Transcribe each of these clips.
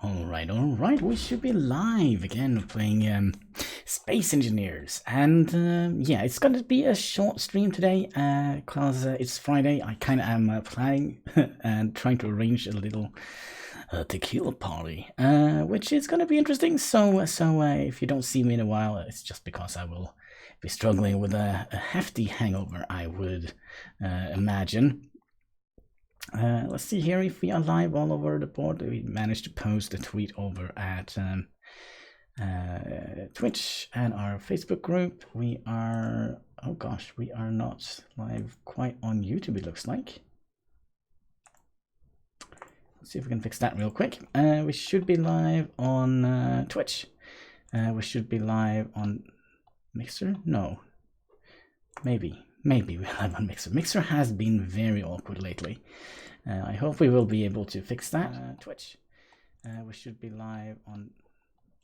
Alright, we should be live again playing Space Engineers. And yeah, it's going to be a short stream today because it's Friday. I kind of am planning and trying to arrange a little tequila party, which is going to be interesting. So if you don't see me in a while, it's just because I will be struggling with a hefty hangover, I would imagine. Let's see here if we are live all over the board. We managed to post a tweet over at Twitch and our Facebook group. We are, oh gosh, we are not live quite on YouTube, it looks like. Let's see if we can fix that real quick. We should be live on Twitch. We should be live on Mixer? No. Maybe we're live on Mixer. Mixer has been very awkward lately. I hope we will be able to fix that. Twitch. We should be live on...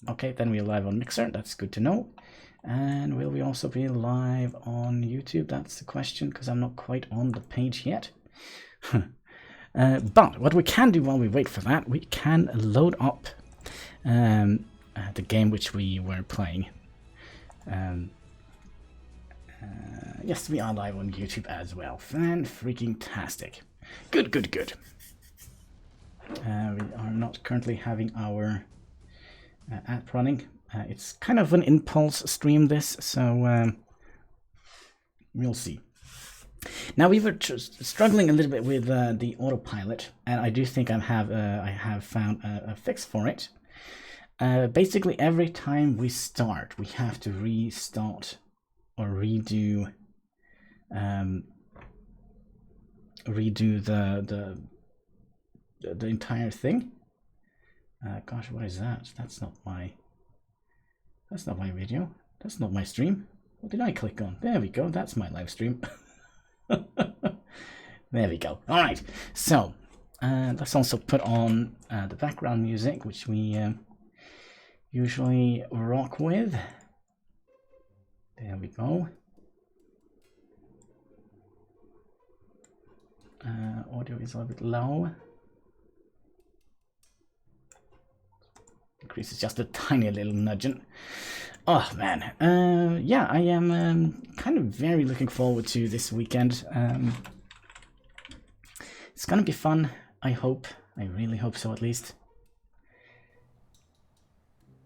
Okay, then we're live on Mixer. That's good to know. And will we also be live on YouTube? That's the question, because I'm not quite on the page yet. But what we can do while we wait for that, we can load up the game which we were playing. Yes, we are live on YouTube as well. Fan-freaking-tastic. Good. We are not currently having our app running. It's kind of an impulse stream, this, so we'll see. Now, we were struggling a little bit with the autopilot, and I do think I have found a fix for it. Basically, every time we start, we have to restart or redo the entire thing. Gosh, what is that? That's not my video. That's not my stream. What did I click on? There we go. That's my live stream. There we go. All right. So let's also put on the background music, which we usually rock with. There we go. Audio is a little bit low. Increases just a tiny little nudging. Oh man, yeah, I am kind of very looking forward to this weekend. It's gonna be fun, I hope. I really hope so, at least.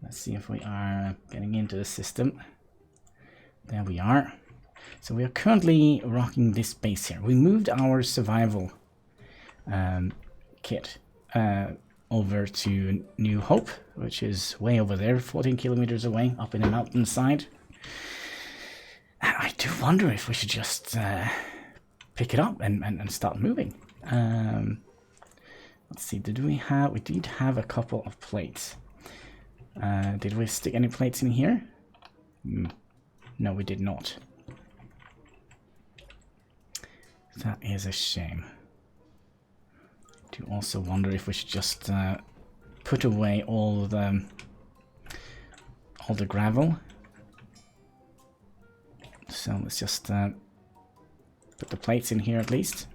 Let's see if we are getting into the system. There we are. So we are currently rocking this base here. We moved our survival kit over to New Hope, which is way over there, 14 kilometers away, up in the mountainside. And I do wonder if we should just pick it up and start moving. Let's see, we did have a couple of plates. Did we stick any plates in here? No, we did not. That is a shame. I do also wonder if we should just put away all the gravel. So let's just put the plates in here at least,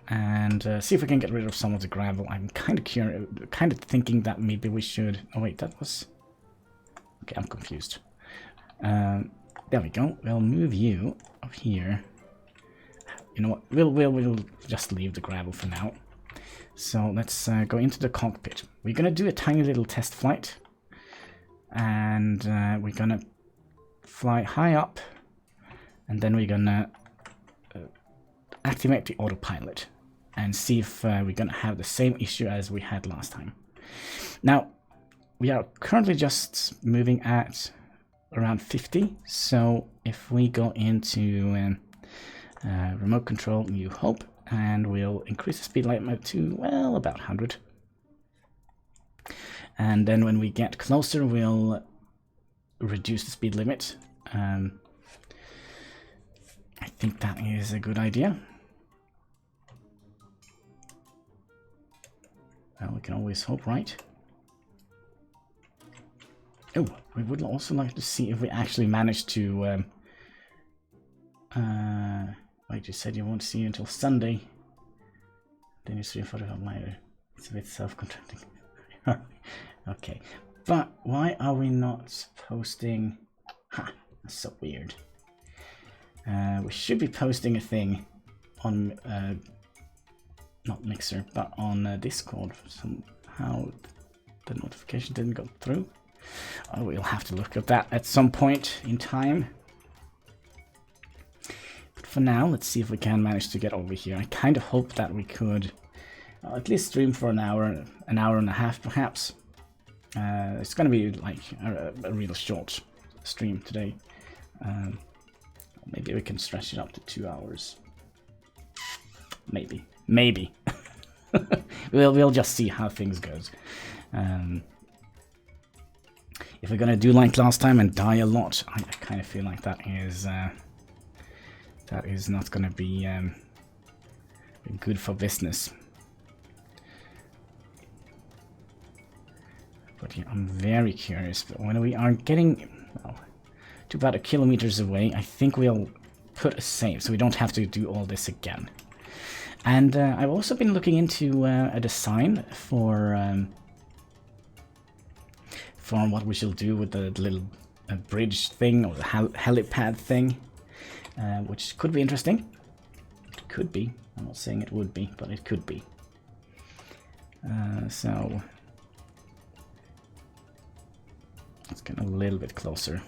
and see if we can get rid of some of the gravel. I'm kind of curious, kind of thinking that maybe we should. Oh wait, that was. Okay, I'm confused. There we go. We'll move you up here. You know what? We'll just leave the gravel for now. So let's go into the cockpit. We're gonna do a tiny little test flight, and we're gonna fly high up, and then we're gonna activate the autopilot and see if we're gonna have the same issue as we had last time. Now, we are currently just moving at around 50, so if we go into remote control New Hope, and we'll increase the speed limit to, well, about 100. And then when we get closer, we'll reduce the speed limit. I think that is a good idea. Well, we can always hope, right? Oh, we would also like to see if we actually manage to... wait, you said you won't see you until Sunday. Then you stream 45 later. It's a bit self-contracting. Okay, but why are we not posting? Ha, that's so weird. We should be posting a thing on not Mixer, but on Discord. Somehow the notification didn't go through. Oh, we'll have to look at that at some point in time. But for now, let's see if we can manage to get over here. I kind of hope that we could at least stream for an hour and a half, perhaps. It's gonna be like a real short stream today. Maybe we can stretch it up to 2 hours. Maybe. We'll just see how things goes. If we're gonna do like last time and die a lot, I kind of feel like that is not gonna be good for business. But yeah, I'm very curious. But when we are getting to about 1 kilometers away, I think we'll put a save so we don't have to do all this again. And I've also been looking into a design for what we shall do with the little bridge thing or the helipad thing, which could be interesting. It could be. I'm not saying it would be, but it could be. So let's get a little bit closer.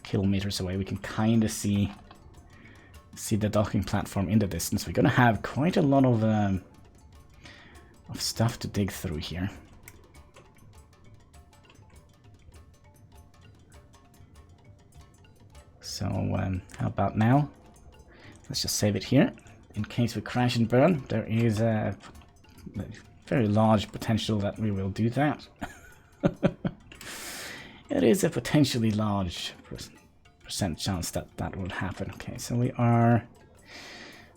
Kilometers away, we can kind of see the docking platform in the distance. We're gonna have quite a lot of stuff to dig through here. So how about now? Let's just save it here in case we crash and burn. There is a very large potential that we will do that. It is a potentially large percent chance that that will happen. Okay, so we are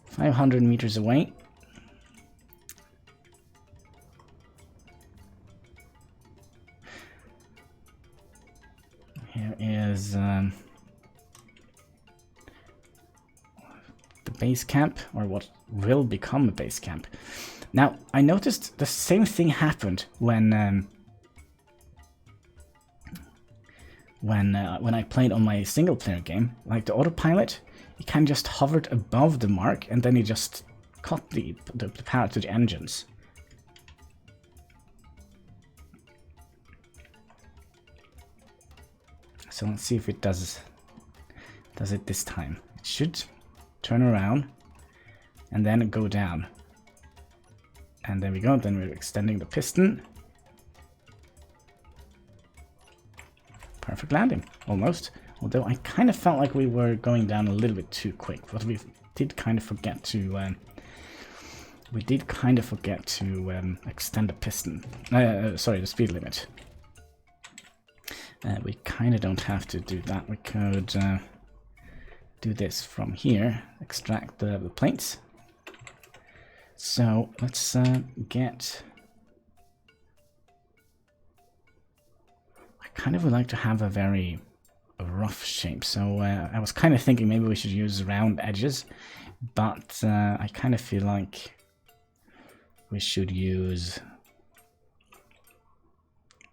500 meters away. Here is the base camp, or what will become a base camp. Now, I noticed the same thing happened when I played on my single player game. Like the autopilot, he kind of just hovered above the mark and then he just cut the power to the engines. So let's see if it does it this time. It should turn around and then go down. And there we go, then we're extending the piston. Perfect landing, almost. Although I kind of felt like we were going down a little bit too quick, but we did kind of forget to extend the piston. Sorry, the speed limit. We kind of don't have to do that. We could do this from here, extract the plates. So let's get. I kind of would like to have a very rough shape, so I was kind of thinking maybe we should use round edges, but I kind of feel like we should use.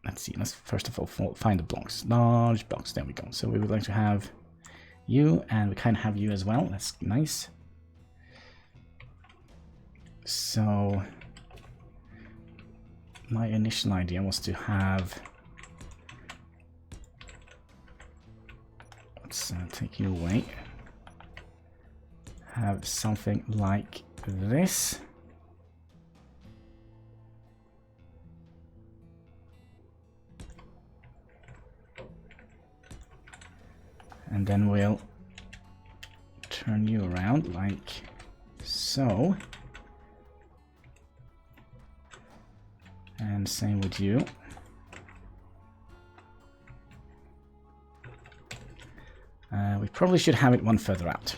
Let's see, let's first of all find the blocks. Large blocks, there we go. So we would like to have you, and we kind of have you as well. That's nice. So my initial idea was to have. Let's take you away. Have something like this. And then we'll turn you around like so. And same with you. We probably should have it one further out.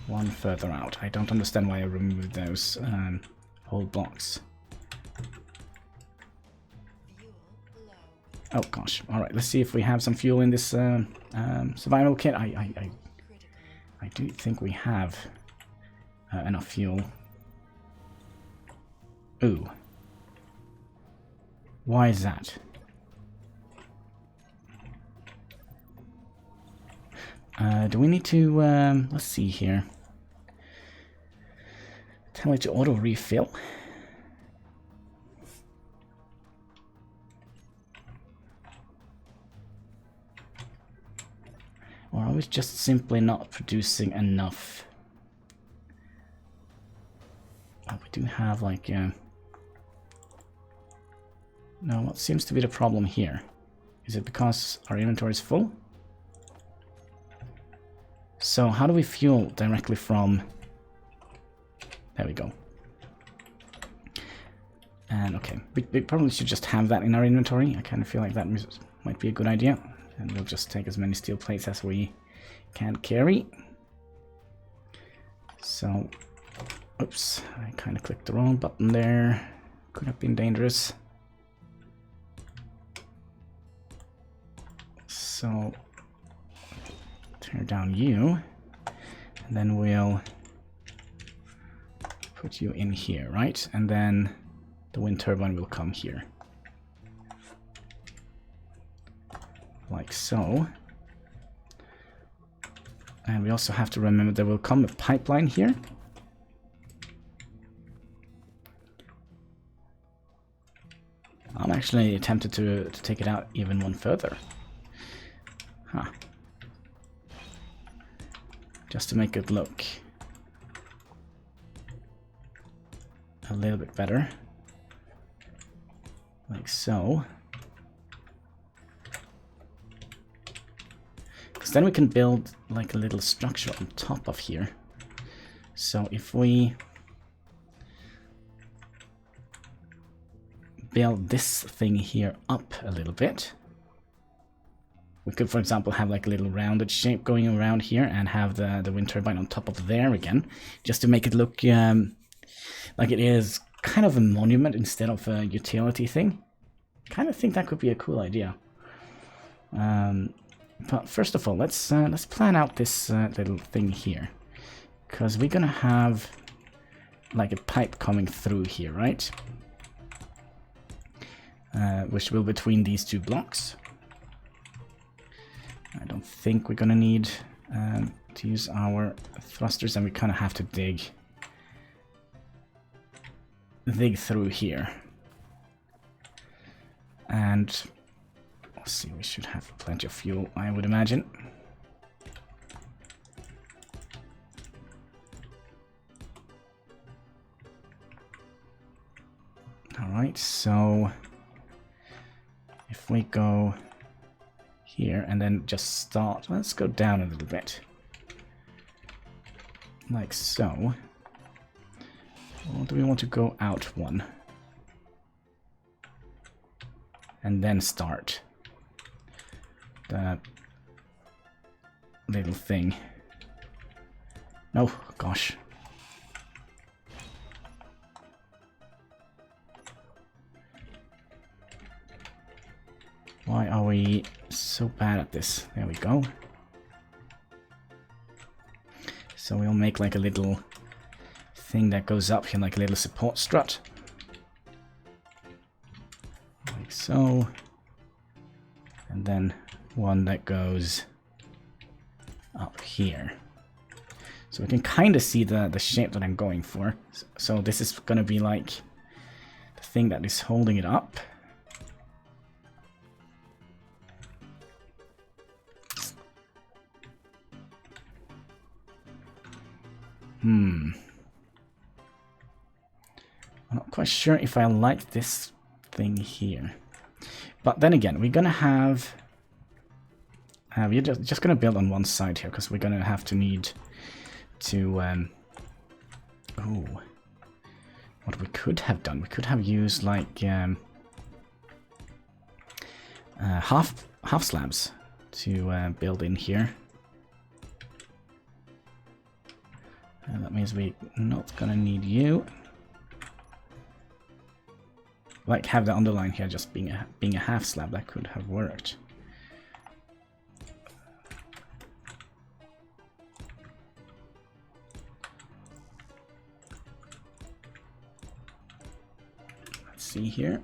One further out. I don't understand why I removed those whole blocks. Oh gosh. Alright, let's see if we have some fuel in this survival kit. I do think we have enough fuel. Ooh. Why is that? Do we need to, let's see here. Tell it to auto refill. Or are we just simply not producing enough? Oh, we do have like, no, what seems to be the problem here? Is it because our inventory is full? So how do we fuel directly from... There we go. And okay, we probably should just have that in our inventory. I kind of feel like that might be a good idea. And we'll just take as many steel plates as we can carry. So, oops, I kind of clicked the wrong button there. Could have been dangerous. So, tear down you, and then we'll put you in here, right? And then the wind turbine will come here. Like so. And we also have to remember there will come a pipeline here. I'm actually tempted to take it out even one further. Huh. Just to make it look a little bit better. Like so. Because then we can build like a little structure on top of here. So if we build this thing here up a little bit, we could, for example, have like a little rounded shape going around here and have the wind turbine on top of there again, just to make it look like it is kind of a monument instead of a utility thing. Kind of think that could be a cool idea. But first of all, let's plan out this little thing here, because we're gonna have like a pipe coming through here, right? Which will between these two blocks. I don't think we're gonna need to use our thrusters, and we kind of have to dig through here. And let's see, we should have plenty of fuel, I would imagine. Alright, so if we go here and then just start, let's go down a little bit. Like so. Or do we want to go out one? And then start the little thing. No, gosh. Why are we so bad at this? There we go. So we'll make like a little thing that goes up here, like a little support strut. Like so. And then one that goes up here. So we can kind of see the shape that I'm going for. So this is going to be like the thing that is holding it up. I'm not quite sure if I like this thing here. But then again, we're gonna have... we're just gonna build on one side here, because we're gonna have to need to... oh, what we could have done, we could have used like half slabs to build in here. That means we're not gonna need you. Like have the underline here just being a half slab, that could have worked. see here.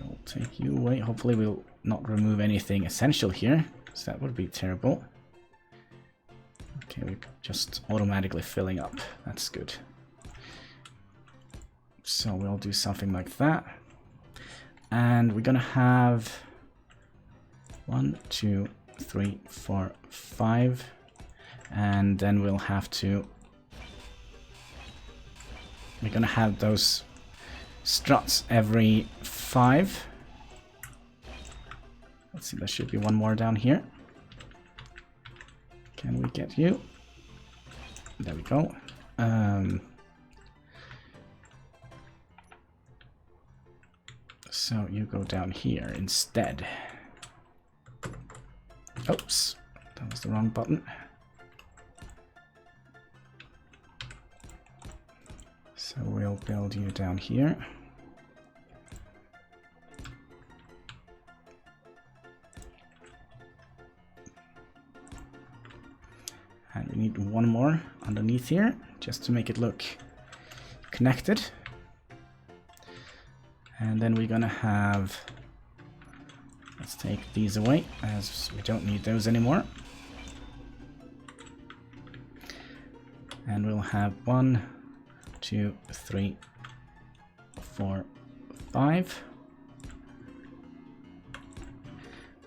We'll take you away. Hopefully we'll not remove anything essential here, so that would be terrible. Okay, we're just automatically filling up. That's good. So we'll do something like that. And we're gonna have 1, 2, 3, 4, 5. And then we'll have to... We're gonna have those struts every 5. Let's see, there should be one more down here. Can we get you? There we go. So you go down here instead. Oops, that was the wrong button. So we'll build you down here. And we need one more underneath here, just to make it look connected. And then we're gonna have... Let's take these away, as we don't need those anymore. And we'll have 1, 2, 3, 4, 5.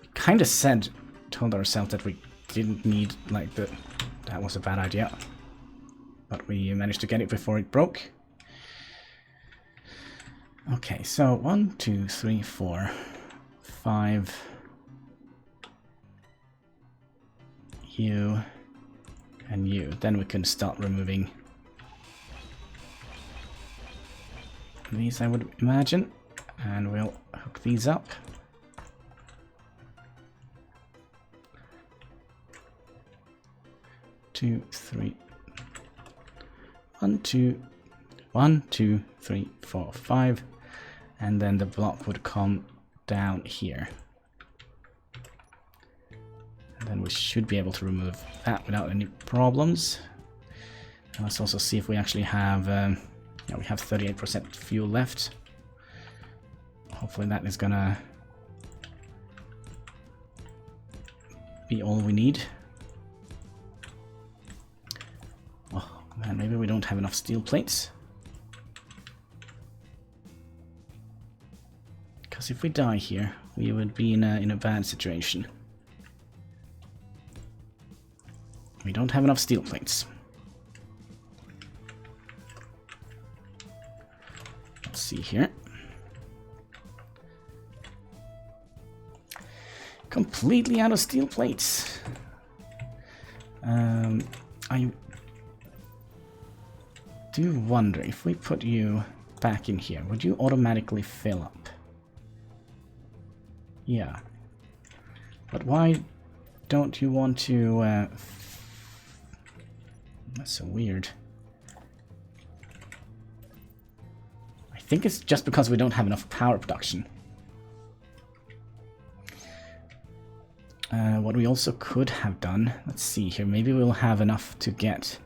We kind of told ourselves that we didn't need, like, that was a bad idea. But we managed to get it before it broke. Okay, so 1, 2, 3, 4, 5. You and you. Then we can start removing these, I would imagine, and we'll hook these up. Two, three. 1, 2, 1, 2, 3, 4, 5, and then the block would come down here. And then we should be able to remove that without any problems. And let's also see if we actually have. Yeah, we have 38% fuel left. Hopefully that is gonna be all we need. Oh man, maybe we don't have enough steel plates. Because if we die here, we would be in a bad situation. We don't have enough steel plates. Let's see here. Completely out of steel plates. I do wonder if we put you back in here, would you automatically fill up? Yeah. But why don't you want to... That's so weird. I think it's just because we don't have enough power production. What we also could have done, let's see here, maybe we'll have enough to get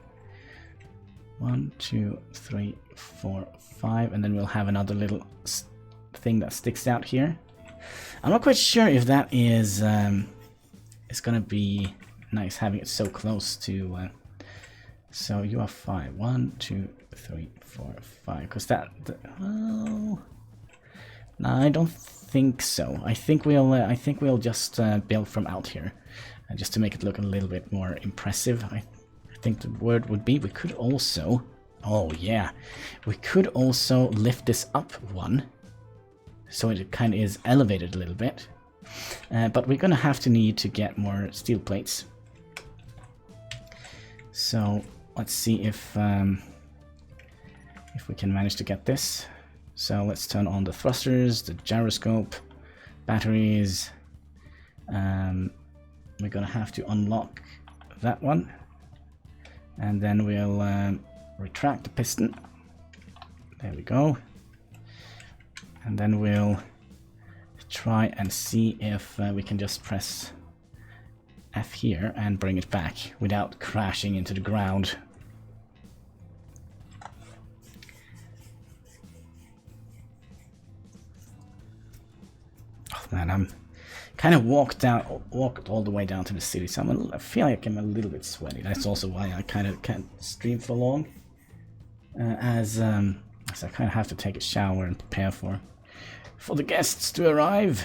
1, 2, 3, 4, 5, and then we'll have another little thing that sticks out here. I'm not quite sure if that is gonna be nice having it so close to. So you are 5. 1, 2, 3, 4, 5. Because that. Oh, no, I don't think so. I think we'll just build from out here, just to make it look a little bit more impressive. I think the word would be we could also. Oh yeah, we could also lift this up one, so it kind of is elevated a little bit. But we're gonna have to need to get more steel plates. So let's see if we can manage to get this. So let's turn on the thrusters, the gyroscope, batteries. We're gonna have to unlock that one, and then we'll retract the piston. There we go. And then we'll try and see if we can just press F here and bring it back without crashing into the ground. Man, I'm kind of walked all the way down to the city, so I feel like I'm a little bit sweaty. That's also why I kind of can't stream for long, as I kind of have to take a shower and prepare for the guests to arrive.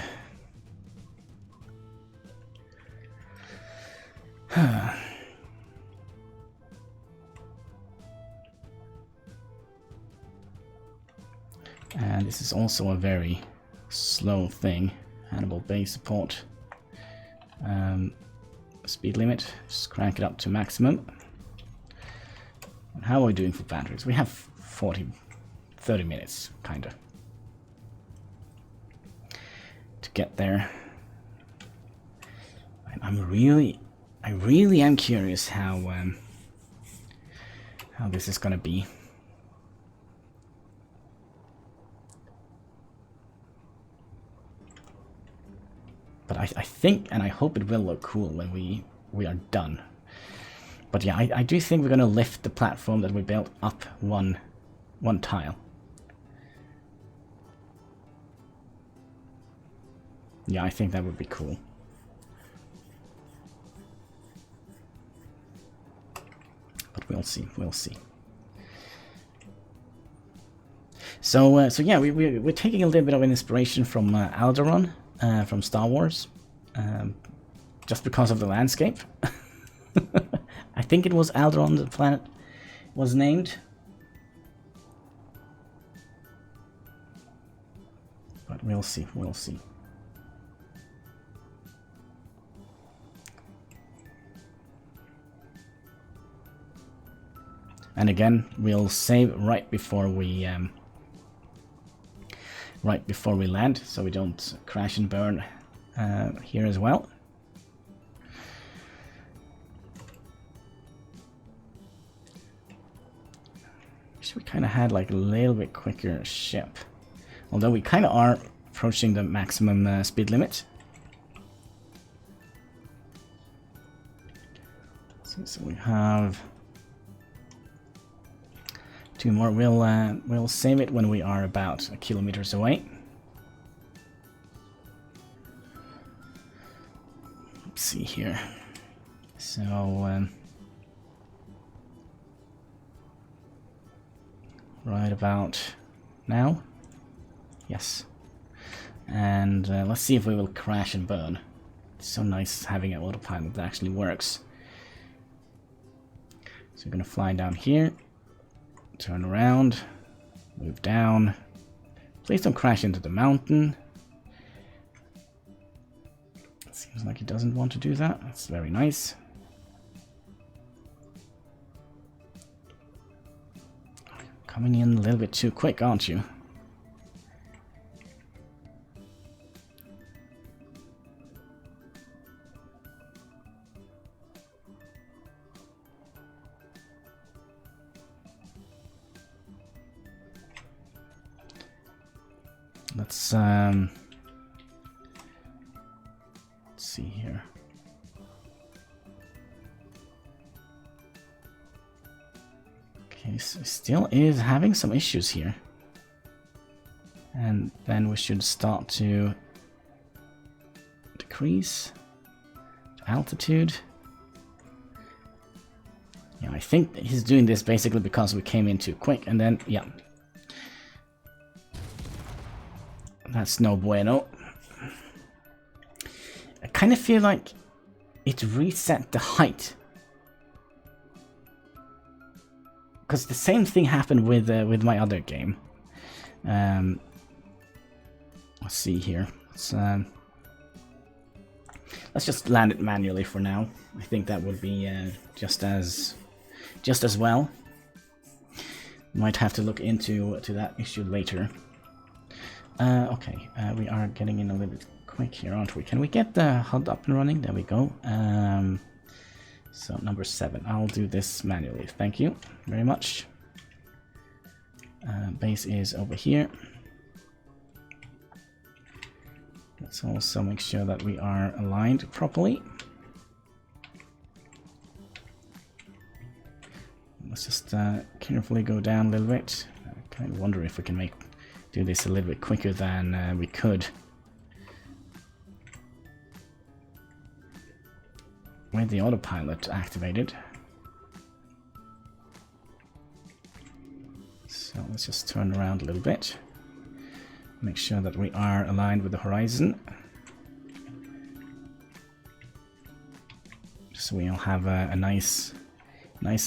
And this is also a very slow thing. Hannibal base support. Speed limit, just crank it up to maximum. And how are we doing for batteries? We have 30 minutes, kinda, to get there. And I really am curious how this is gonna be. But I think, and I hope it will look cool when we are done. But yeah, I do think we're going to lift the platform that we built up one tile. Yeah, I think that would be cool. But we'll see, So yeah, we're taking a little bit of an inspiration from Alderaan. From Star Wars, just because of the landscape. I think it was Alderaan the planet was named. But we'll see. And again, we'll save right before we land, so we don't crash and burn here as well. Wish we kind of had like a little bit quicker ship, although we kind of are approaching the maximum speed limit. So we have 2 more. We'll save it when we are about kilometers away. Let's see here. So right about now. Yes. And let's see if we will crash and burn. It's so nice having an autopilot that actually works. So we're gonna fly down here. Turn around, move down. Please don't crash into the mountain. It seems like he doesn't want to do that. That's very nice. Coming in a little bit too quick, aren't you? Let's see here. Okay, so still is having some issues here. And then we should start to decrease the altitude. Yeah, I think he's doing this basically because we came in too quick, and then, yeah. That's no bueno. I kind of feel like it reset the height. Because the same thing happened with my other game. Let's see here. Let's just land it manually for now. I think that would be just as well. Might have to look into that issue later. Okay, we are getting in a little bit quick here, aren't we? Can we get the HUD up and running? There we go. So number 7. I'll do this manually. Thank you very much. Base is over here. Let's also make sure that we are aligned properly. Let's just carefully go down a little bit. I kind of wonder if we can do this a little bit quicker than we could with the autopilot activated. So let's just turn around a little bit. Make sure that we are aligned with the horizon. So we'll have a nice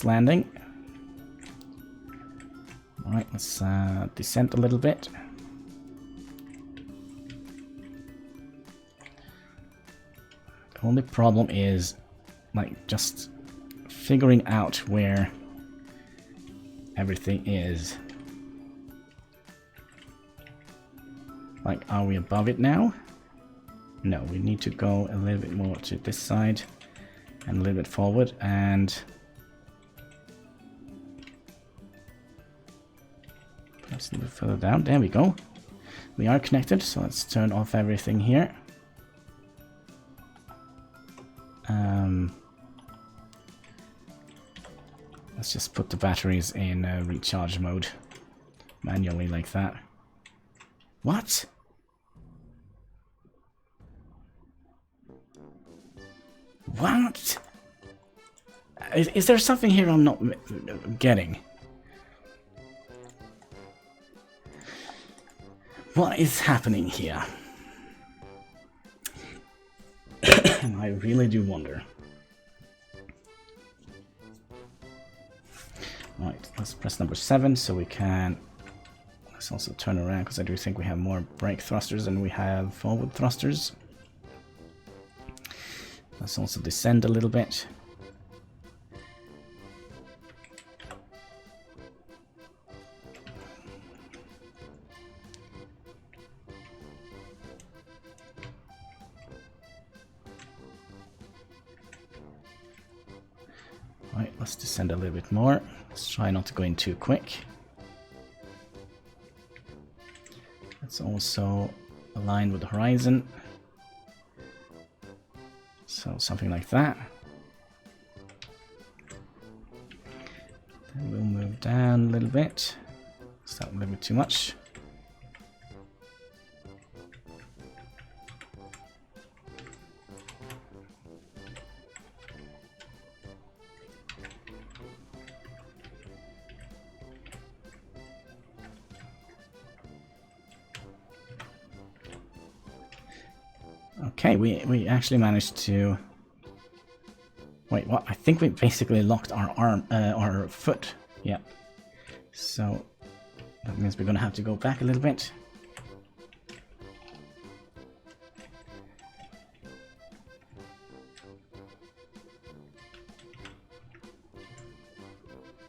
landing. Alright, let's descend a little bit. The only problem is, like, just figuring out where everything is. Like, are we above it now? No, we need to go a little bit more to this side and a little bit forward, and perhaps a little bit further down. There we go. We are connected, so let's turn off everything here. Let's just put the batteries in recharge mode manually like that. What? What? Is there something here I'm not getting? What is happening here? I really do wonder. Right, let's press number 7 so we can... Let's also turn around because I do think we have more brake thrusters than we have forward thrusters. Let's also descend a little bit. Right, let's descend a little bit more. Let's try not to go in too quick. Let's also align with the horizon. So something like that. Then we'll move down a little bit. Is that a little bit too much? Okay, we actually managed to... Wait, what? I think we basically locked our arm, our foot. Yeah. So that means we're gonna have to go back a little bit.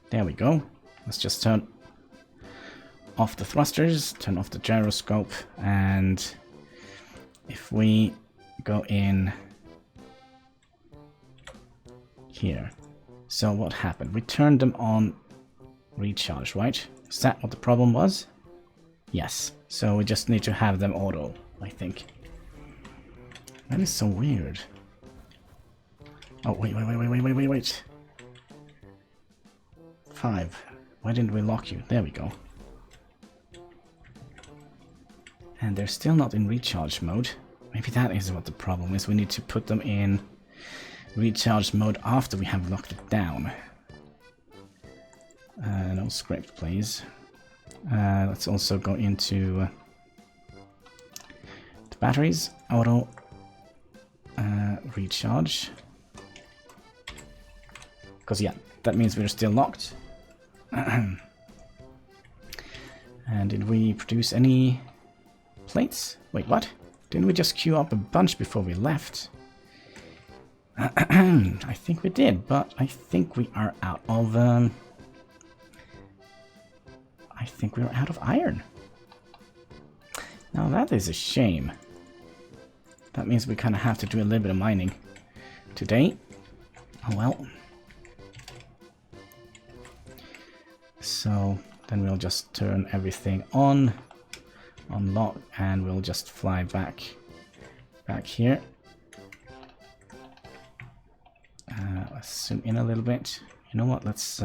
There we go. Let's just turn off the thrusters, turn off the gyroscope, and if we go in here. So what happened? We turned them on recharge, right? Is that what the problem was? Yes. So we just need to have them auto, I think. That is so weird. Oh, wait. 5. Why didn't we lock you? There we go. And they're still not in recharge mode. Maybe that is what the problem is. We need to put them in recharge mode after we have locked it down. No script, please. Let's also go into the batteries. Auto recharge. Because, yeah, that means we're still locked. And did we produce any plates? Wait, what? Didn't we just queue up a bunch before we left? I think we did, but I think we are out of... I think we're out of iron. Now that is a shame. That means we kind of have to do a little bit of mining today. Oh well. So then we'll just turn everything on, unlock, and we'll just fly back here. Let's zoom in a little bit. You know what? Let's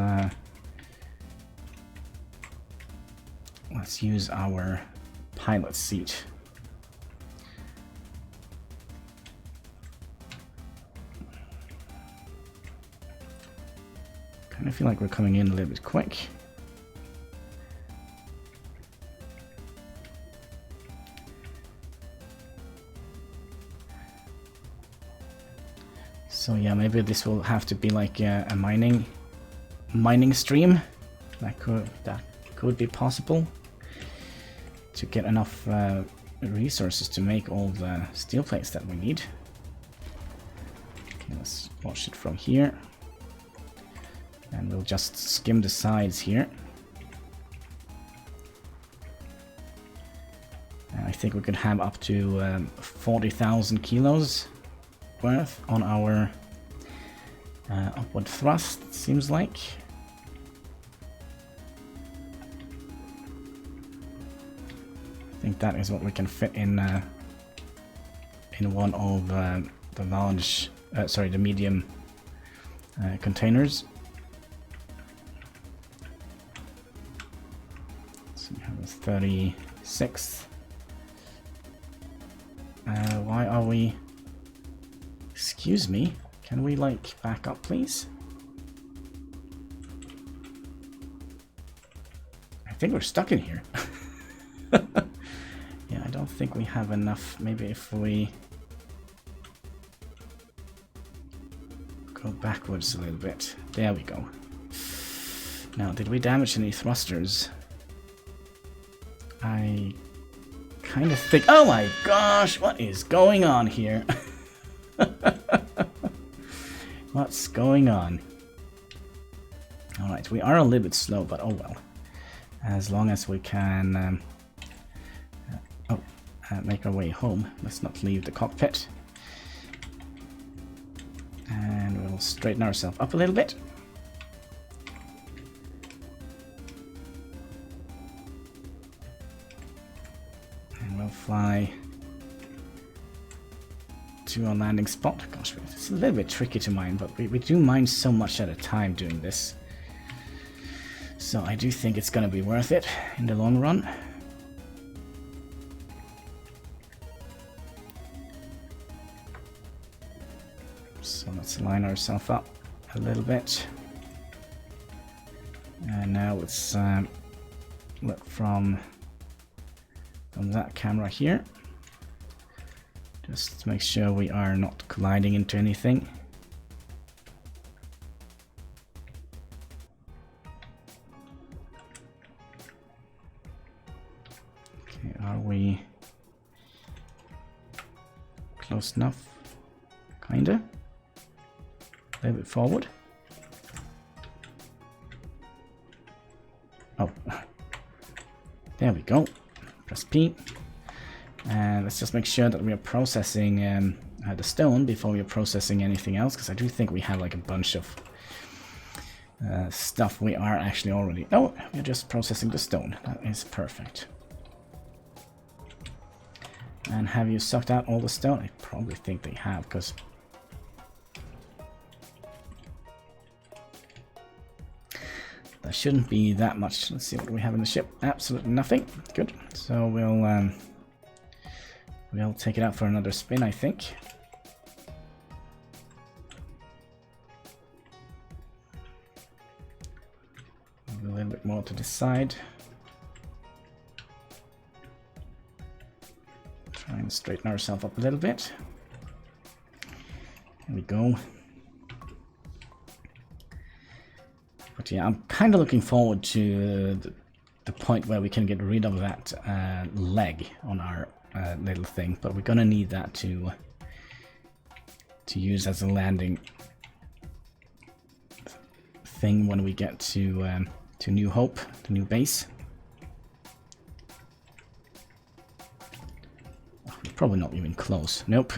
use our pilot seat. I feel like we're coming in a little bit quick. So yeah, maybe this will have to be like a mining stream. That could be possible to get enough resources to make all the steel plates that we need. Okay, let's watch it from here. And we'll just skim the sides here. And I think we could have up to 40,000 kilos worth on our upward thrust, seems like. I think that is what we can fit in one of the large, the medium containers. So we have a 36. Why are we... Excuse me, can we like back up please? I think we're stuck in here. Yeah, I don't think we have enough. Maybe if we go backwards a little bit. There we go. Now, did we damage any thrusters? I kind of think... Oh my gosh, what is going on here? What's going on? Alright, we are a little bit slow, but oh well. As long as we can make our way home. Let's not leave the cockpit. And we'll straighten ourselves up a little bit. And we'll fly to our landing spot. Gosh, it's a little bit tricky to mine, but we do mine so much at a time doing this. So I do think it's going to be worth it in the long run. So let's line ourselves up a little bit. And now let's look from that camera here. Just to make sure we are not colliding into anything. Okay, are we close enough? Kinda. A little bit forward. Oh, there we go. Press P. And let's just make sure that we are processing the stone before we are processing anything else, because I do think we have like a bunch of stuff we are actually already... Oh, we're just processing the stone. That is perfect. And have you sucked out all the stone? I probably think they have, because... There shouldn't be that much. Let's see what we have in the ship. Absolutely nothing. Good. So we'll take it out for another spin, I think. A little bit more to the side. Try and straighten ourselves up a little bit. There we go. But yeah, I'm kind of looking forward to the point where we can get rid of that leg on our little thing. But we're gonna need that to use as a landing thing when we get to New Hope, the new base. Oh, we're probably not even close. Nope.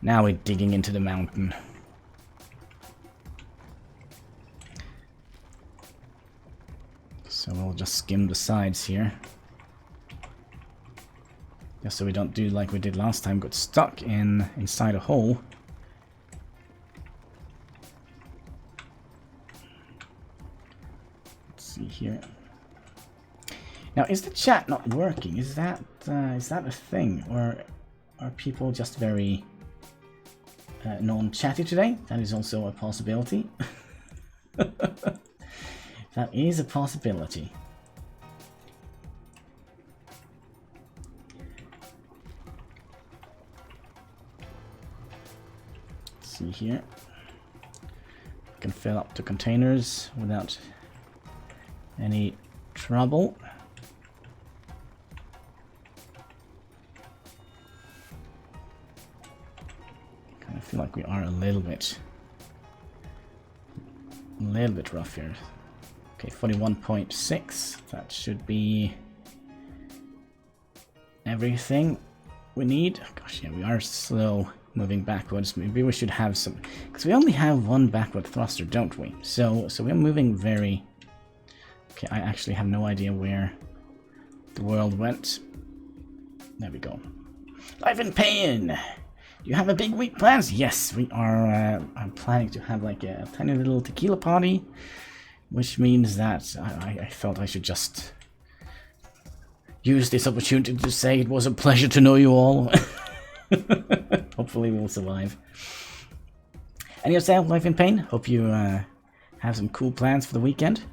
Now we're digging into the mountain. So we'll just skim the sides here. Just so we don't do like we did last time, got stuck inside a hole. Let's see here. Now, is the chat not working? Is that a thing? Or Are people just very non-chatty today? That is also a possibility. That is a possibility. Let's see here. We can fill up the containers without any trouble. I feel like we are a little bit rough here. Okay, 41.6. That should be everything we need. Gosh, yeah, we are slow moving backwards. Maybe we should have some, because we only have one backward thruster, don't we? So we're moving very. Okay, I actually have no idea where the world went. There we go. Life in pain. You have a big week plans? Yes, we are. I'm planning to have like a tiny little tequila party, which means that I felt I should just use this opportunity to say it was a pleasure to know you all. Hopefully we'll survive. And yourself, Life in Pain? Hope you have some cool plans for the weekend.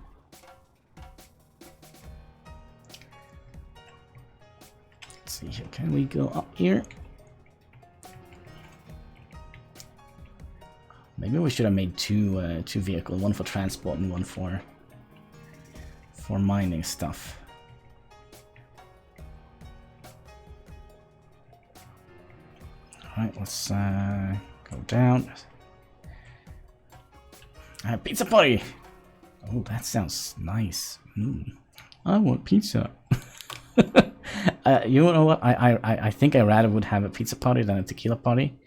Let's see here. Can we go up here? Maybe we should have made two vehicles, one for transport and one for mining stuff. All right, let's go down. Pizza party. Oh, that sounds nice. I want pizza. You know what? I think I rather would have a pizza party than a tequila party.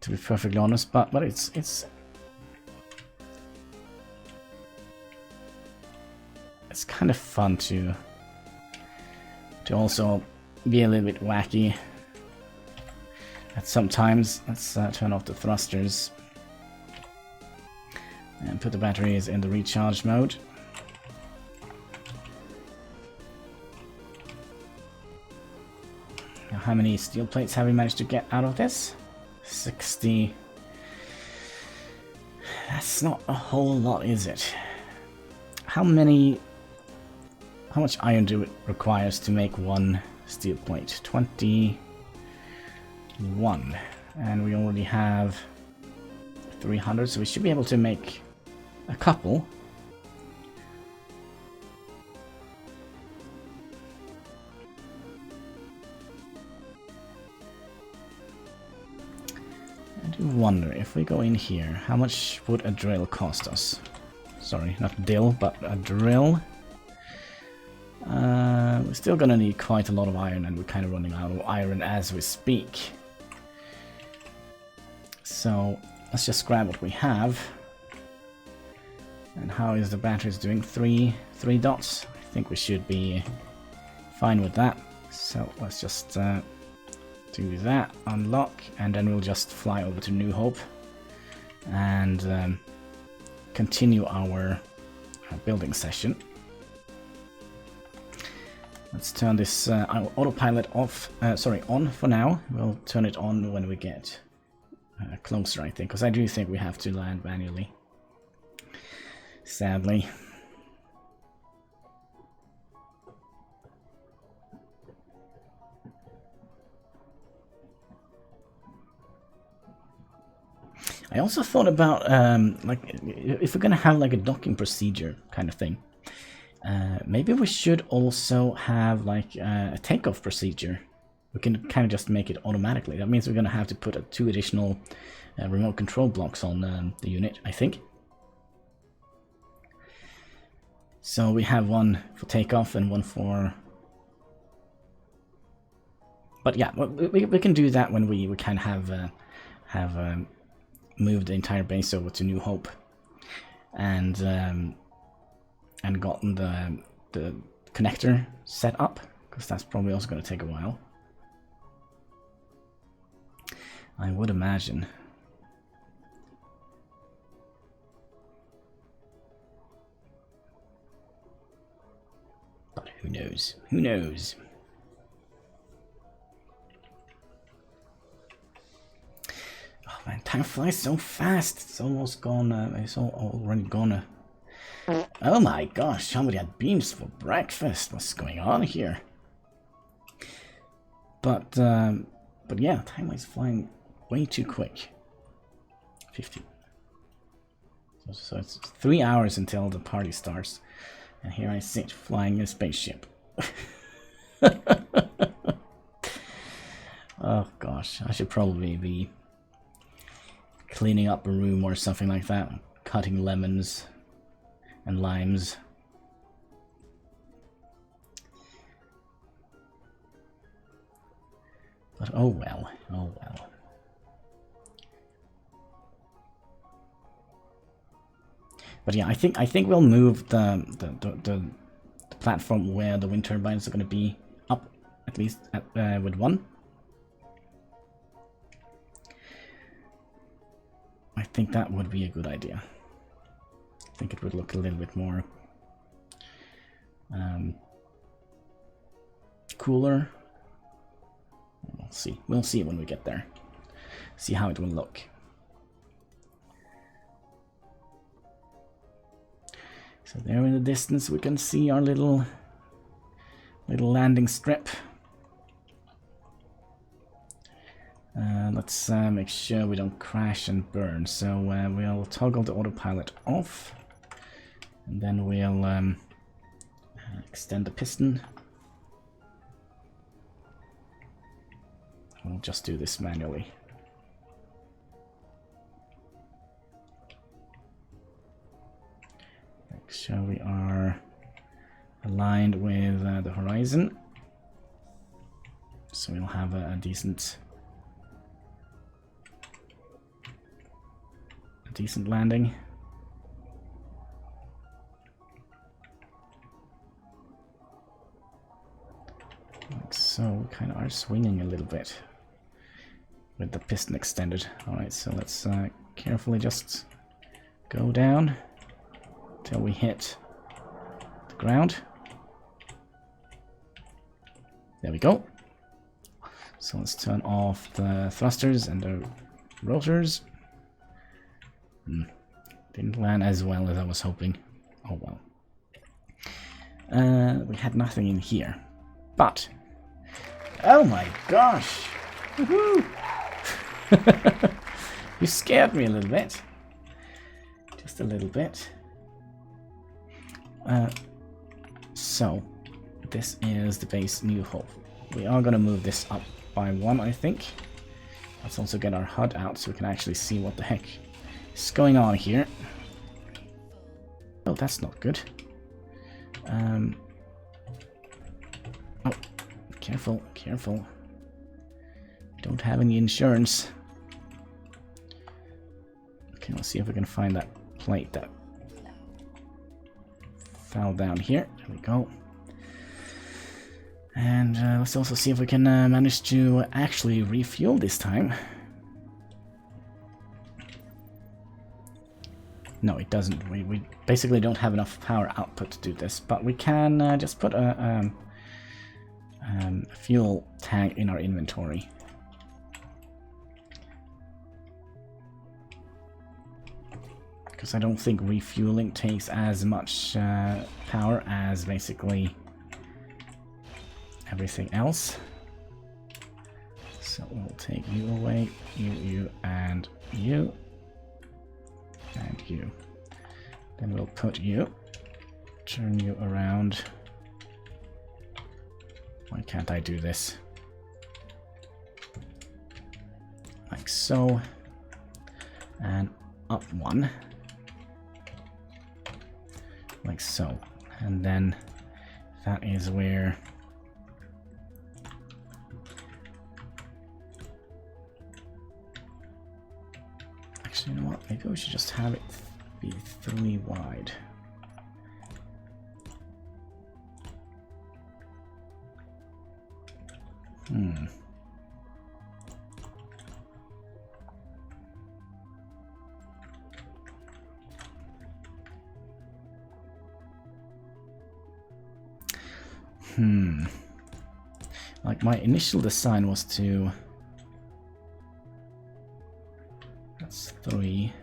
To be perfectly honest, but it's kind of fun to also be a little bit wacky at sometimes. Let's turn off the thrusters and put the batteries in the recharge mode. Now, how many steel plates have we managed to get out of this? 60. That's not a whole lot, is it? How much iron do it requires to make one steel plate? 21. And we already have 300, so we should be able to make a couple. I do wonder, if we go in here, how much would a drill cost us? Sorry, not dill, but a drill. We're still gonna need quite a lot of iron, and we're kind of running out of iron as we speak. So let's just grab what we have. And how is the batteries doing? Three dots. I think we should be fine with that. So let's just do that, unlock, and then we'll just fly over to New Hope and continue our building session. Let's turn this autopilot off, on for now. We'll turn it on when we get closer, I think, because I do think we have to land manually. Sadly. I also thought about, like, if we're gonna have like a docking procedure kind of thing, maybe we should also have like a takeoff procedure. We can kind of just make it automatically. That means we're gonna have to put 2 additional remote control blocks on the unit, I think. So we have one for takeoff and one for... But yeah, we can do that when we can have moved the entire base over to New Hope and gotten the connector set up, because that's probably also going to take a while, I would imagine. Who knows? Who knows? Oh man, time flies so fast. It's almost gone. It's already gone. Oh my gosh, somebody had beans for breakfast. What's going on here? But yeah, time is flying way too quick. 50. So it's 3 hours until the party starts. And here I sit flying a spaceship. Oh gosh, I should probably be cleaning up a room or something like that. Cutting lemons and limes. But oh well, oh well. But yeah, I think we'll move the platform where the wind turbines are going to be up, at least at, with one. I think that would be a good idea. I think it would look a little bit more cooler. We'll see. We'll see when we get there. See how it will look. So there in the distance we can see our little landing strip. Let's make sure we don't crash and burn. So we'll toggle the autopilot off, and then we'll extend the piston. We'll just do this manually. Make sure we are aligned with the horizon, so we'll have a decent landing. Like so, we kind of are swinging a little bit with the piston extended. Alright, so let's carefully just go down till we hit the ground. There we go. So let's turn off the thrusters and the rotors. Didn't land as well as I was hoping. Oh well. We had nothing in here. But, oh my gosh! Woohoo! You scared me a little bit. Just a little bit. So, this is the base New Hope. We are going to move this up by one, I think. Let's also get our HUD out so we can actually see what the heck is going on here. Oh, that's not good. Oh, careful, careful. Don't have any insurance. Okay, let's see if we can find that plate that fell down here. There we go. And let's also see if we can manage to actually refuel this time. No, it doesn't. We basically don't have enough power output to do this, but we can just put a fuel tank in our inventory. Because I don't think refueling takes as much power as basically everything else. So we'll take you away, you, and you. And you. Then we'll put you, turn you around. Why can't I do this? Like so. And up one. Like so. And then that is where actually, you know what? Maybe we should just have it be 3 wide. Like, my initial design was to... That's 3.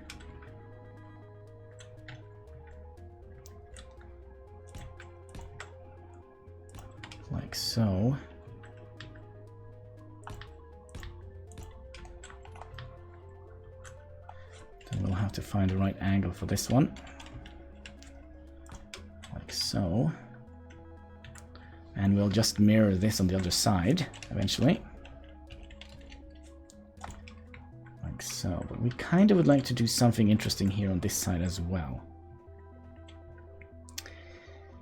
Like so. Then we'll have to find the right angle for this one. Like so. And we'll just mirror this on the other side, eventually. Like so. But we kind of would like to do something interesting here on this side as well.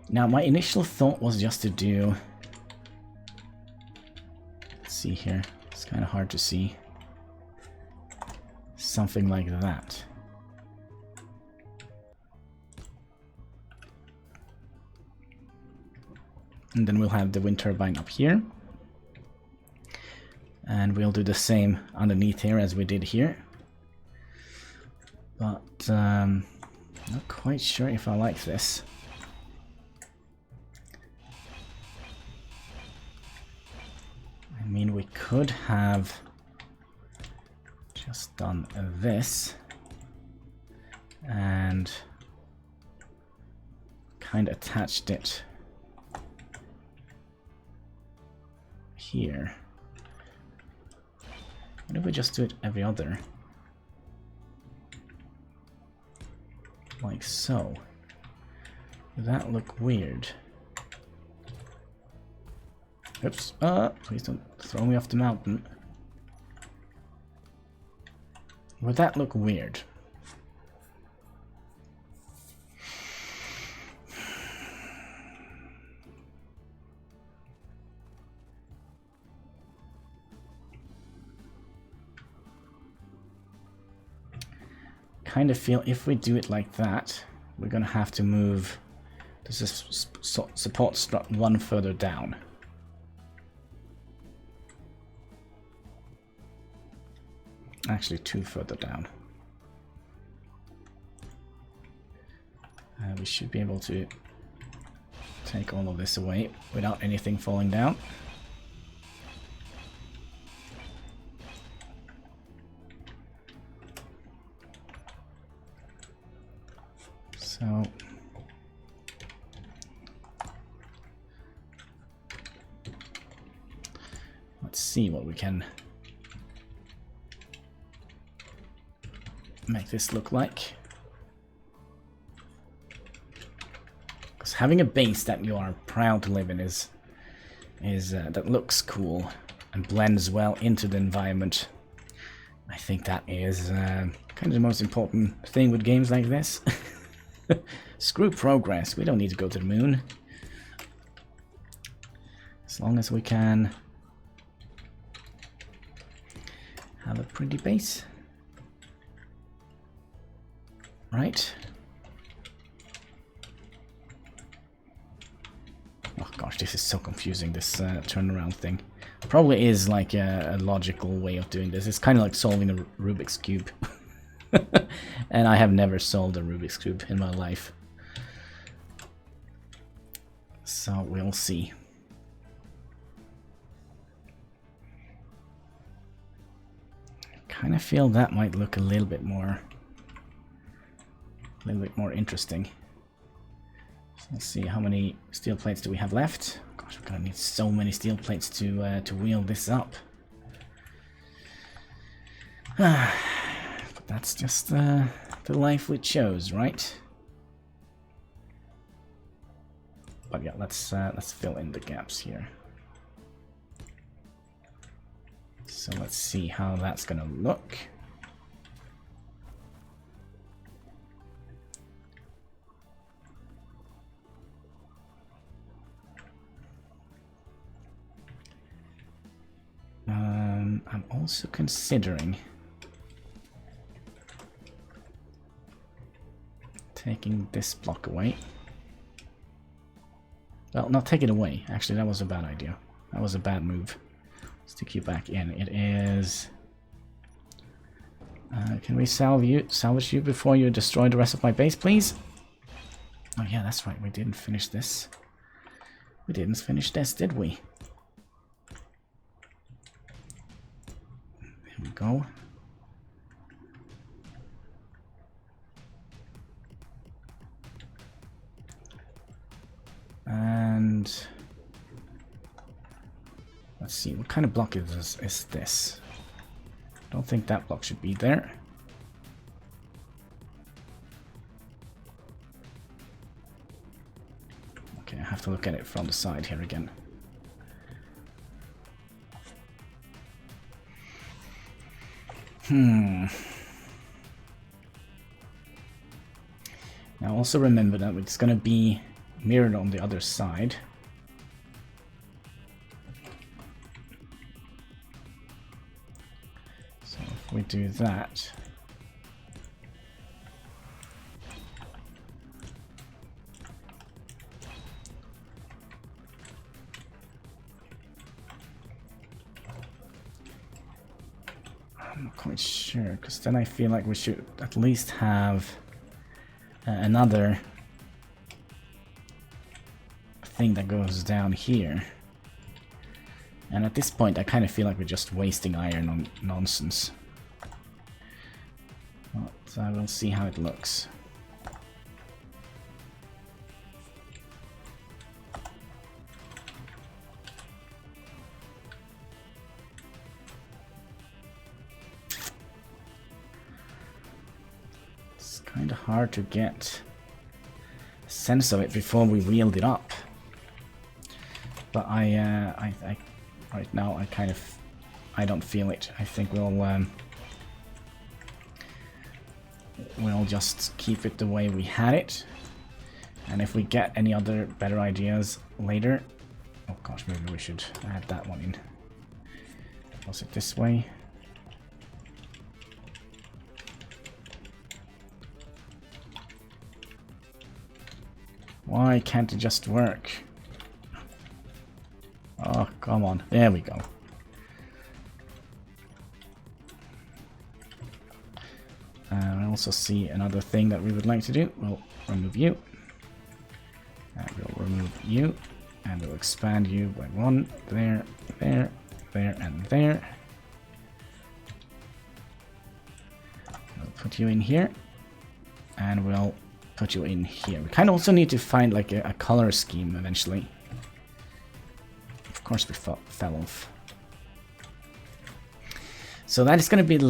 Now, my initial thought was just to do... Let's see here. It's kind of hard to see. Something like that. And then we'll have the wind turbine up here. And we'll do the same underneath here as we did here. But not quite sure if I like this. I mean, we could have just done this and kind of attached it here. What if we just do it every other? Like so. Would that look weird? Oops. Please don't throw me off the mountain. Would that look weird? Kind of feel if we do it like that, we're gonna have to move this support strut one further down. Actually, 2 further down. We should be able to take all of this away without anything falling down. So let's see what we can make this look like. Because having a base that you are proud to live in is that looks cool and blends well into the environment. I think that is kind of the most important thing with games like this. Screw progress, we don't need to go to the moon. As long as we can have a pretty base. Right. Oh gosh, this is so confusing, this turnaround thing. Probably is like a logical way of doing this. It's kind of like solving a Rubik's Cube. And I have never solved a Rubik's Cube in my life. So we'll see. I kind of feel that might look a little bit more interesting. So let's see, how many steel plates do we have left? Gosh, we're gonna need so many steel plates to wheel this up. But that's just the life we chose, right? But yeah, let's fill in the gaps here. So let's see how that's gonna look. I'm also considering taking this block away. Well, not take it away. Actually, that was a bad idea. That was a bad move. Stick you back in. It is... can we salvage you before you destroy the rest of my base, please? Oh yeah, that's right. We didn't finish this. We didn't finish this, did we? There we go. And let's see, what kind of block is this? Don't think that block should be there. Okay, I have to look at it from the side here again. Now also remember that it's going to be mirrored on the other side. So if we do that, I'm not quite sure, because then I feel like we should at least have another thing that goes down here. And at this point I kind of feel like we're just wasting iron on nonsense. But I will see how it looks. It's kind of hard to get a sense of it before we wheeled it up. But I right now I don't feel it. I think we'll just keep it the way we had it, and if we get any other better ideas later, oh gosh, maybe we should add that one in. Was it this way? Why can't it just work? Oh, come on. There we go. I also see another thing that we would like to do. We'll remove you. And we'll remove you. And we'll expand you by one. There, there, there, and there. We'll put you in here. And we'll put you in here. We kind of also need to find like a color scheme eventually. Of course we fell off. So that is going to be the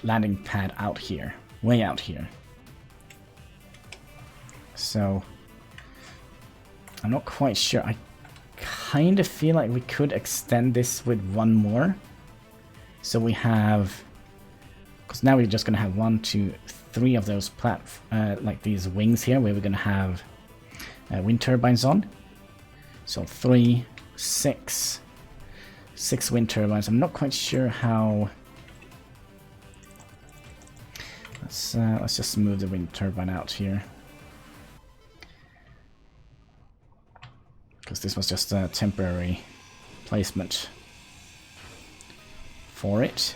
landing pad out here, way out here. So I'm not quite sure. I kind of feel like we could extend this with one more. So we have, because now we're just going to have 1, 2, 3 of those like these wings here, where we're going to have wind turbines on. So 3, 6 wind turbines. I'm not quite sure how. Let's just move the wind turbine out here, because this was just a temporary placement for it.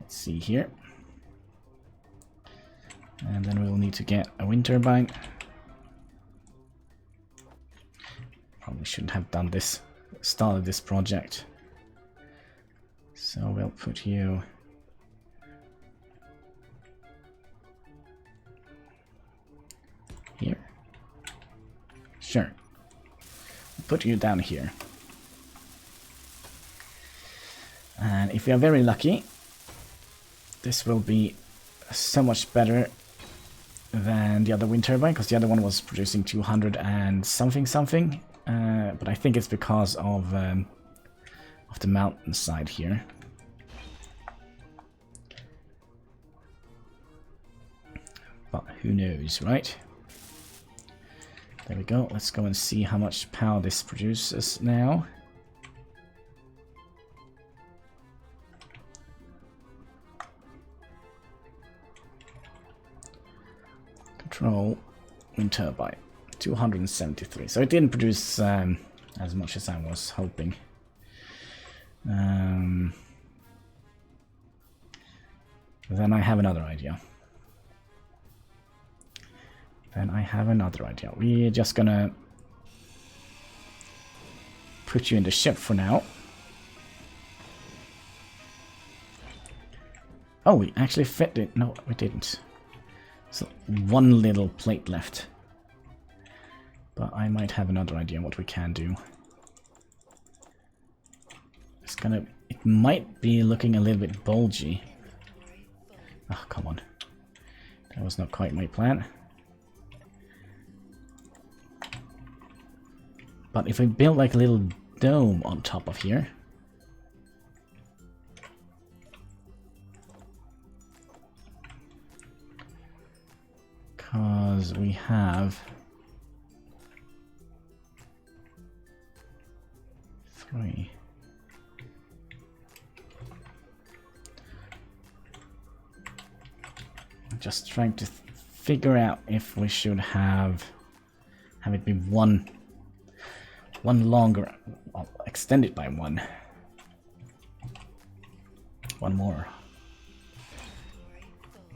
Let's see here, and then we'll need to get a wind turbine. Probably shouldn't have done this, started this project. So we'll put you here. Sure. We'll put you down here. And if we are very lucky, this will be so much better than the other wind turbine, because the other one was producing 200 and something. But I think it's because of the mountainside here. But who knows, right? There we go. Let's go and see how much power this produces now. Control wind turbine. 273. So it didn't produce as much as I was hoping. Then I have another idea. then I have another idea. We're just gonna put you in the ship for now. Oh, we actually fit it. No, we didn't. So one little plate left. But I might have another idea what we can do. It's gonna... It might be looking a little bit bulgy. Oh, come on. That was not quite my plan. But if we build like a little dome on top of here... Because we have... 3. I'm just trying to figure out if we should have it be one longer, well, extended by one more.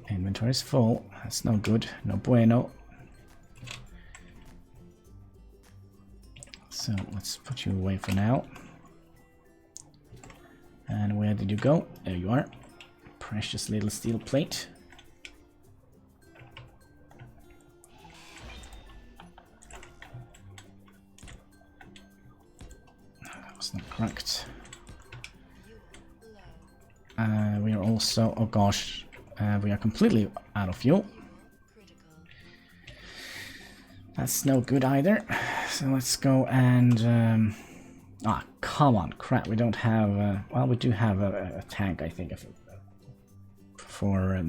Inventory is full. That's no good. No bueno. So let's put you away for now. And where did you go? There you are. Precious little steel plate. That was not correct. We are also... Oh gosh. We are completely out of fuel. That's no good either. So let's go and... Ah, come on, crap. We don't have... well, we do have a tank, I think, for...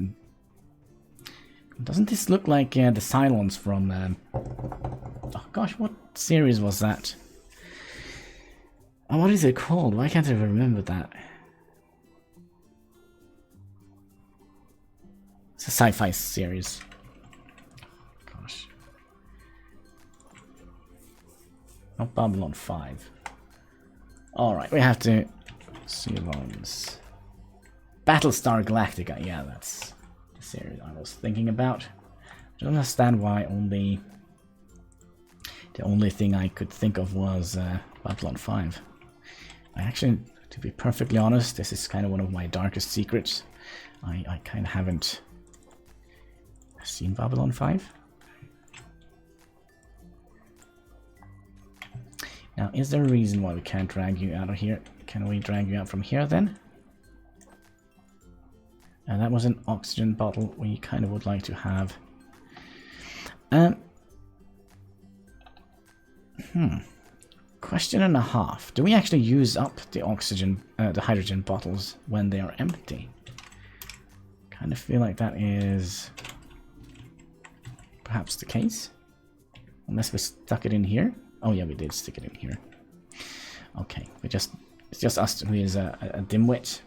doesn't this look like the Cylons from... oh gosh, what series was that? Oh, what is it called? Why can't I remember that? It's a sci-fi series. Gosh. Not Babylon 5. Alright, we have to... Cylons. Battlestar Galactica. Yeah, that's the series I was thinking about. I don't understand why only... The only thing I could think of was Babylon 5. I actually, to be perfectly honest, this is kind of one of my darkest secrets. I kind of haven't... seen Babylon 5? Now, is there a reason why we can't drag you out of here? Can we drag you out from here then? And that was an oxygen bottle we kind of would like to have. Question and a half. Do we actually use up the oxygen, the hydrogen bottles when they are empty? Kind of feel like that is... perhaps the case? Unless we stuck it in here? Oh yeah, we did stick it in here. Okay, it's just us who is a dimwit.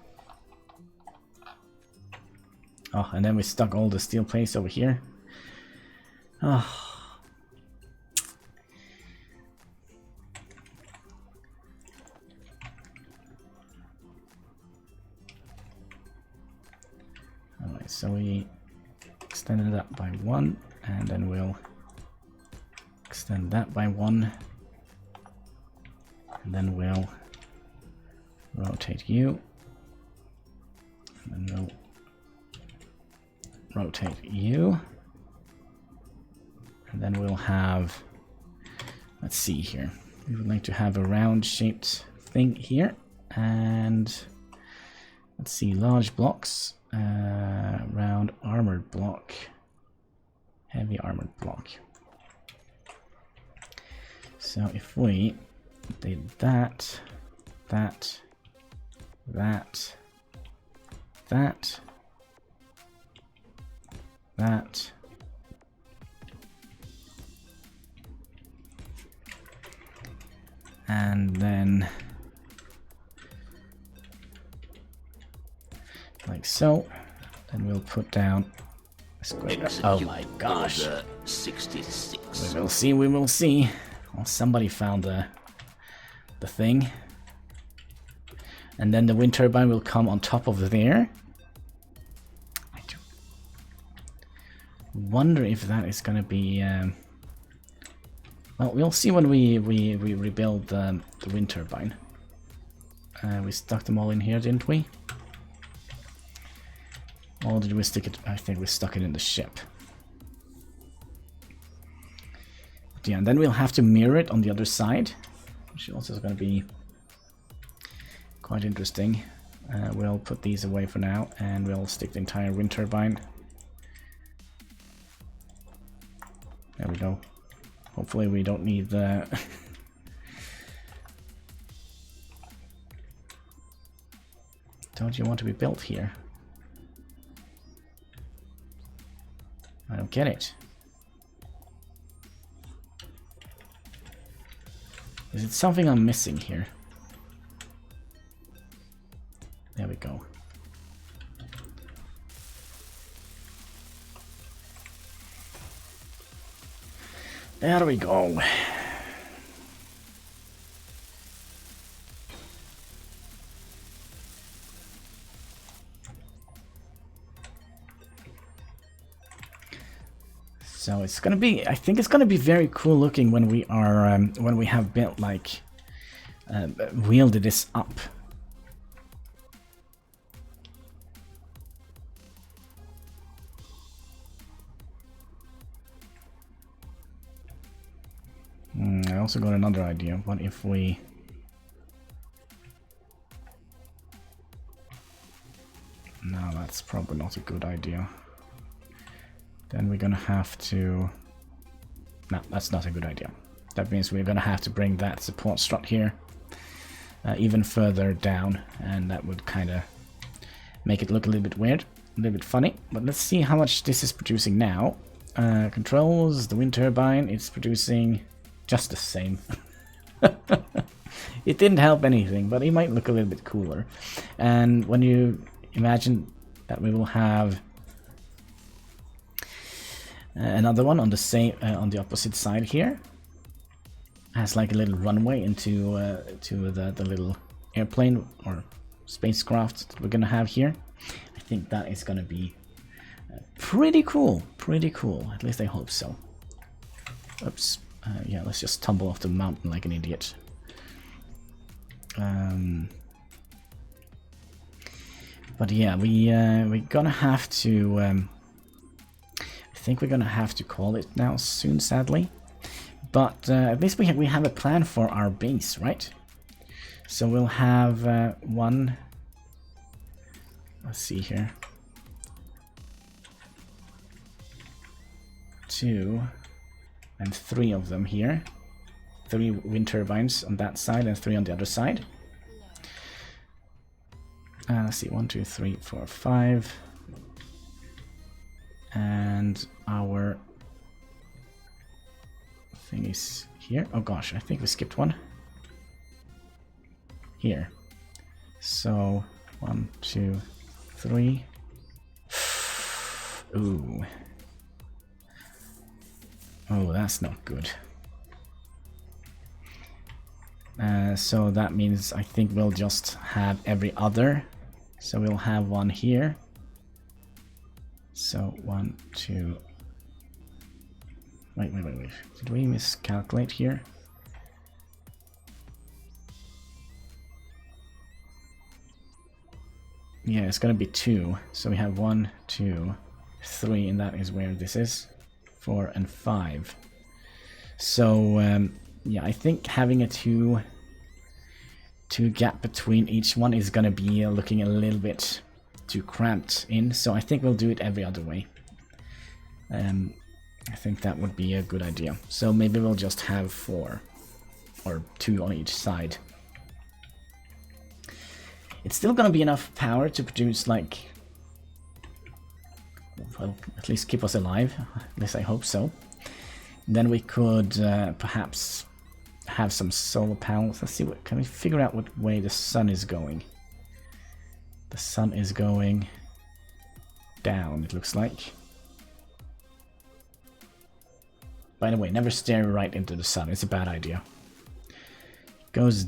Oh, and then we stuck all the steel plates over here. Oh. Alright, so we extended that by 1. And then we'll extend that by 1. And then we'll rotate you. And then we'll rotate you. And then we'll have... Let's see here. We would like to have a round-shaped thing here. And... let's see, large blocks. Round armored block. Heavy armored block. So if we did that, that, and then like so, then we'll put down a square. Oh my gosh. 66. We will see. Well, somebody found the thing. And then the wind turbine will come on top of there. Wonder if that is gonna be. Well, we'll see when we rebuild the wind turbine. We stuck them all in here, didn't we? Or did we stick it? I think we stuck it in the ship. But yeah, and then we'll have to mirror it on the other side, which also is going to be quite interesting. We'll put these away for now, and we'll stick the entire wind turbine. There we go. Hopefully we don't need the... Don't you want to be built here? I don't get it. Is it something I'm missing here? There we go. There we go. So it's gonna be, I think it's gonna be very cool looking when we are, when we have built like, wielded this up. I also got another idea. What if we... No, that's probably not a good idea. Then we're gonna have to... No, that's not a good idea. That means we're gonna have to bring that support strut here even further down, and that would kind of make it look a little bit weird, a little bit funny. But let's see how much this is producing now. Controls, the wind turbine, it's producing just the same. It didn't help anything, but it might look a little bit cooler. And when you imagine that we will have another one on the same on the opposite side here, has like a little runway into to the little airplane or spacecraft that we're gonna have here. I think that is gonna be pretty cool. Pretty cool. At least I hope so. Oops. Yeah, let's just tumble off the mountain like an idiot. But yeah, we're gonna have to. I think we're gonna have to call it now soon, sadly. But at least we have a plan for our base, right? So we'll have one. Let's see here. 2 and 3 of them here. 3 wind turbines on that side and 3 on the other side. Let's see, 1, 2, 3, 4, 5. And our thing is here. Oh gosh, I think we skipped one. Here. So 1, 2, 3. Ooh. Oh, that's not good. So that means I think we'll just have every other. So we'll have one here. So 1, 2. Wait. Did we miscalculate here? Yeah, it's gonna be 2. So we have 1, 2, 3, and that is where this is. 4 and 5. So yeah, I think having a two gap between each one is gonna be looking a little bit too cramped in. So I think we'll do it every other way. I think that would be a good idea. So maybe we'll just have 4 or 2 on each side. It's still gonna be enough power to produce like, well, at least keep us alive. At least I hope so. Then we could perhaps have some solar panels. Let's see, what can we figure out what way the sun is going? The sun is going down, it looks like. By the way, never stare right into the sun. It's a bad idea. It goes...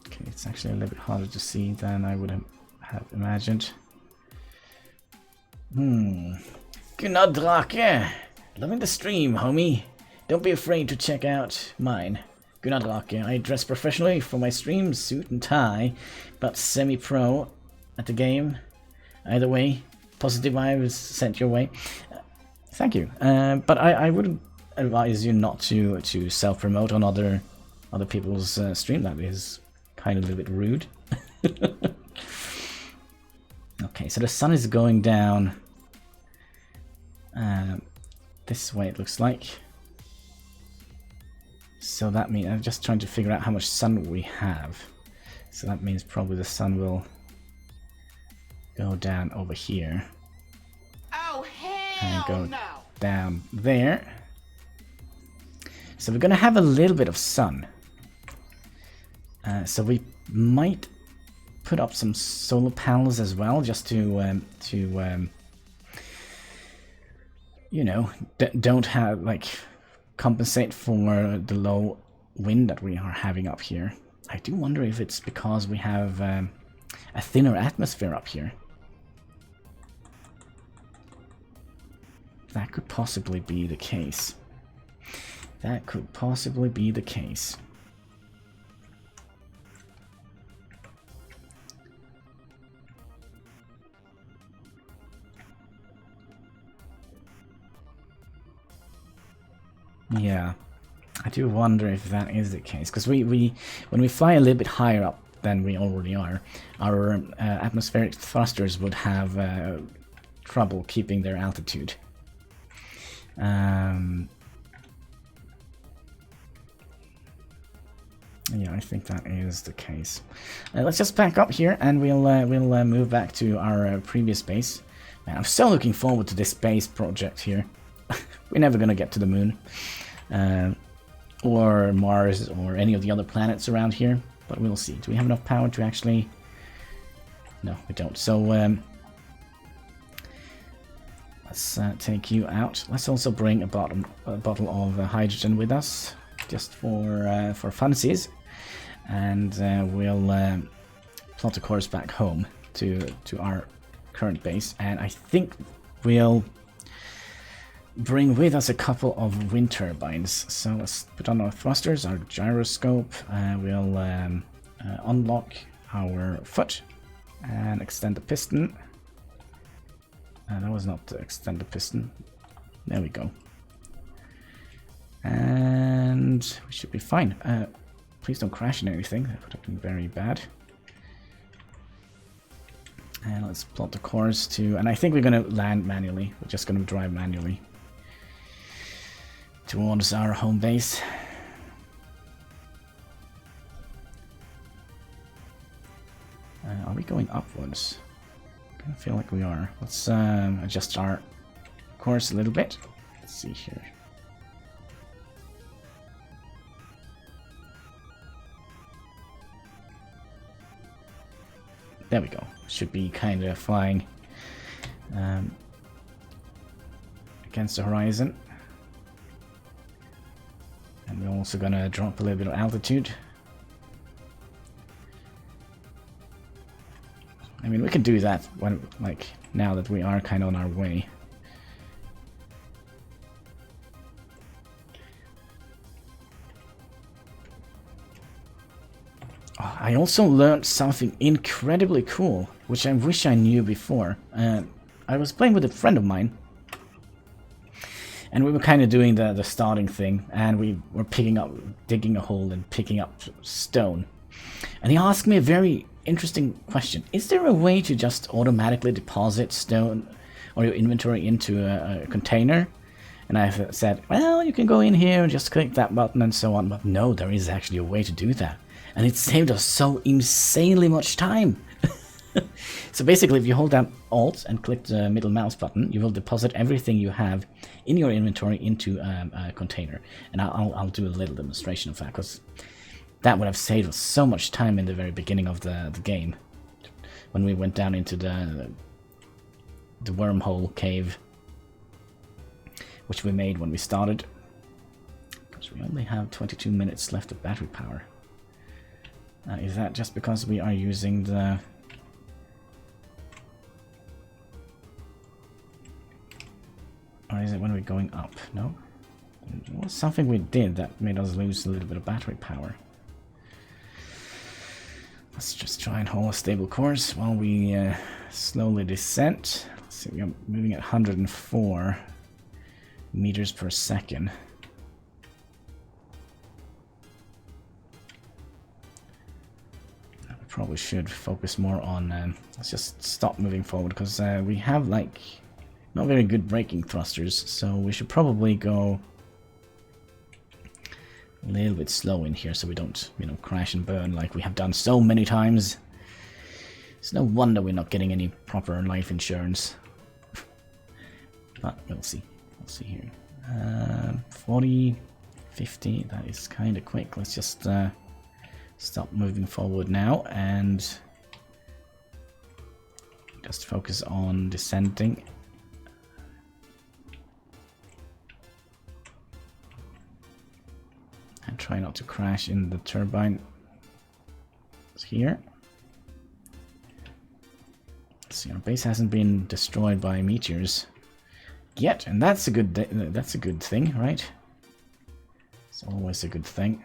Okay, it's actually a little bit harder to see than I would have imagined. Gunnadrake! Loving the stream, homie. Don't be afraid to check out mine. Gunnadrake. I dress professionally for my streams, suit and tie, but semi-pro at the game. Either way, positive vibes sent your way. Thank you. But I would advise you not to self-promote on other people's stream. That is kind of a little bit rude. Okay, so the sun is going down this way, it looks like. So that means I'm just trying to figure out how much sun we have. So that means probably the sun will go down over here. Oh, and hell go no. down there. So we're gonna have a little bit of sun. So we might put up some solar panels as well, just to you know, don't have like compensate for the low wind that we are having up here. I do wonder if it's because we have a thinner atmosphere up here. That could possibly be the case. That could possibly be the case. Yeah, I do wonder if that is the case, because when we fly a little bit higher up than we already are, our atmospheric thrusters would have trouble keeping their altitude. Yeah, I think that is the case. Let's just back up here, and we'll move back to our previous base. Man, I'm so looking forward to this space project here. We're never gonna get to the moon, or Mars, or any of the other planets around here, but we'll see. Do we have enough power to actually? No, we don't. So let's take you out. Let's also bring a bottle of hydrogen with us, just for funsies, and we'll plot a course back home to our current base, and I think we'll bring with us a couple of wind turbines. So let's put on our thrusters, our gyroscope, we'll unlock our foot and extend the piston. That was not to extend the piston. There we go. And we should be fine. Please don't crash into anything, that would have been very bad. And let's plot the course to, and I think we're going to land manually. We're just going to drive manually towards our home base. Are we going upwards? I kind of feel like we are. Let's adjust our course a little bit. Let's see here. There we go. Should be kind of flying against the horizon. And we're also gonna drop a little bit of altitude. I mean, we can do that when, like, now that we are kind of on our way. Oh, I also learned something incredibly cool, which I wish I knew before. I was playing with a friend of mine, and we were kind of doing the starting thing, and we were digging a hole and picking up stone. And he asked me a very interesting question. Is there a way to just automatically deposit stone or your inventory into a container? And I said, well, you can go in here and just click that button and so on. But no, there is actually a way to do that. And it saved us so insanely much time. So basically, if you hold down Alt and click the middle mouse button, you will deposit everything you have in your inventory into a container. And I'll do a little demonstration of that, because that would have saved us so much time in the very beginning of the game, when we went down into the wormhole cave, which we made when we started. Because we only have 22 minutes left of battery power. Is that just because we are using the... Or is it when we're going up? No? It was something we did that made us lose a little bit of battery power. Let's just try and hold a stable course while we slowly descend. Let's see, we're moving at 104 meters per second. We probably should focus more on... let's just stop moving forward, because we have, like, not very good braking thrusters, so we should probably go a little bit slow in here so we don't, you know, crash and burn like we have done so many times. It's no wonder we're not getting any proper life insurance. But we'll see. We'll see here. 40, 50, that is kind of quick. Let's just stop moving forward now and just focus on descending. And try not to crash in the turbine here. See, our base hasn't been destroyed by meteors yet, and that's a good thing, right? It's always a good thing.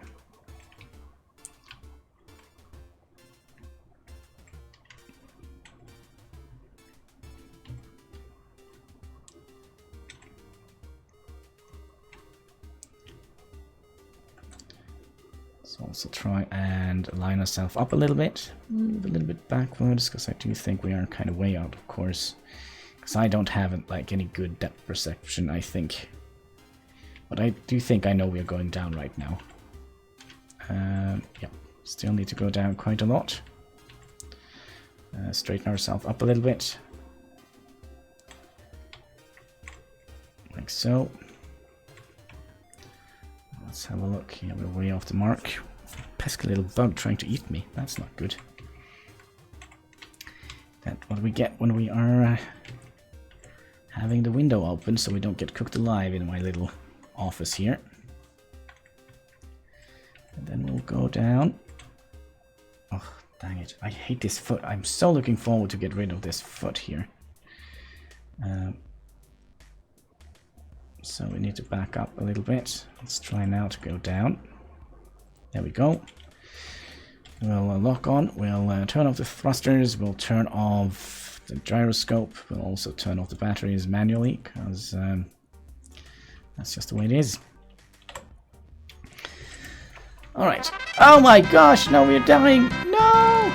Also try and line ourselves up a little bit. Move a little bit backwards, because I do think we are kind of way out of course. Because I don't have like any good depth perception, I think. But I do think I know we are going down right now. Yeah, still need to go down quite a lot. Straighten ourselves up a little bit. Like so. Let's have a look. Yeah, we're way off the mark. Pesky little bug trying to eat me. That's not good. That's what we get when we are having the window open so we don't get cooked alive in my little office here. And then we'll go down. Oh, dang it. I hate this foot. I'm so looking forward to get rid of this foot here. So we need to back up a little bit. Let's try now to go down. There we go. We'll lock on. We'll turn off the thrusters. We'll turn off the gyroscope. We'll also turn off the batteries manually, because that's just the way it is. Alright. Oh my gosh, no, we're dying. No!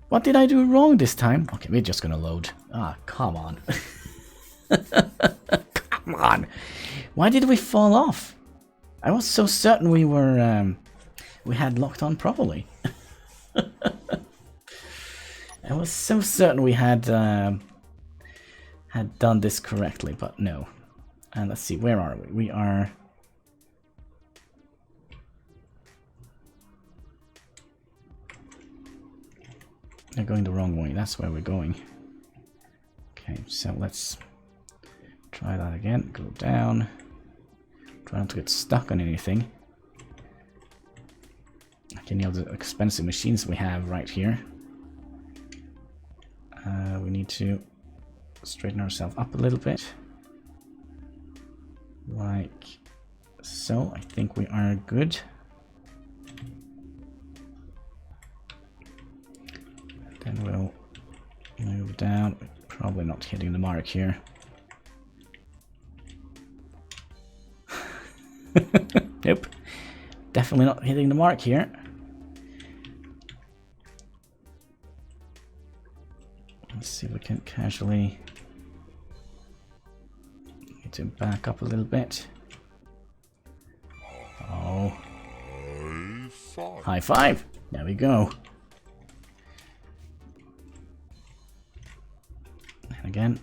What did I do wrong this time? Okay, we're just gonna load. Ah, come on. Come on. Why did we fall off? I was so certain we were, we had locked on properly. I was so certain we had done this correctly, but no. And let's see, where are we? We are... They're going the wrong way. That's where we're going. Okay, so let's try that again. Go down. Try not to get stuck on anything. Like any of the expensive machines we have right here. We need to straighten ourselves up a little bit. Like so. I think we are good. Then we'll move down. Probably not hitting the mark here. Nope. Definitely not hitting the mark here. Let's see if we can casually need to back up a little bit. Oh. High five. There we go. And again,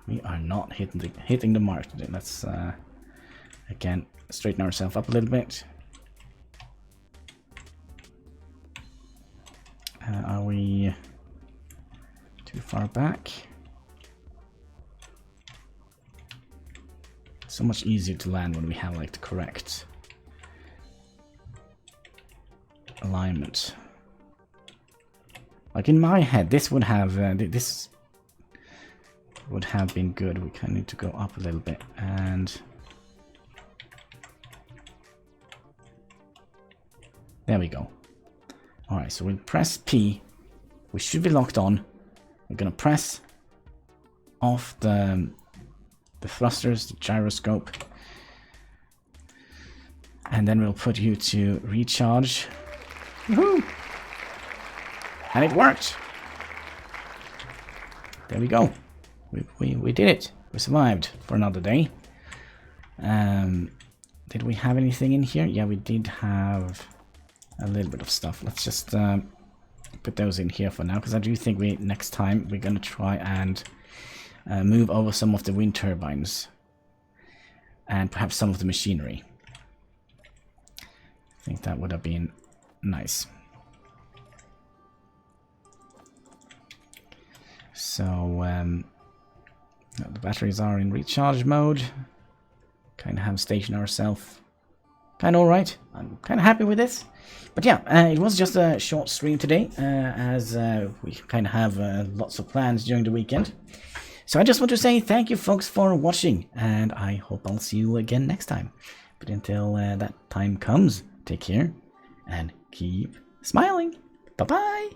we are not hitting the mark today. Let's again straighten ourselves up a little bit. Are we too far back? So much easier to land when we have like the correct alignment. Like in my head, this would have would have been good. We kind of need to go up a little bit, and there we go. Alright, so we'll press P. We should be locked on. We're gonna press off the thrusters, the gyroscope, and then we'll put you to recharge. Woohoo! And it worked! There we go. We did it. We survived for another day. Did we have anything in here? Yeah, we did have a little bit of stuff. Let's just put those in here for now, because I do think next time we're going to try and move over some of the wind turbines and perhaps some of the machinery. I think that would have been nice. So the batteries are in recharge mode. Kind of have stationed ourselves kind of alright. I'm kind of happy with this. But yeah, it was just a short stream today, as we kind of have lots of plans during the weekend. So I just want to say thank you folks for watching, and I hope I'll see you again next time. But until that time comes, take care and keep smiling. Bye-bye!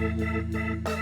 Thank you.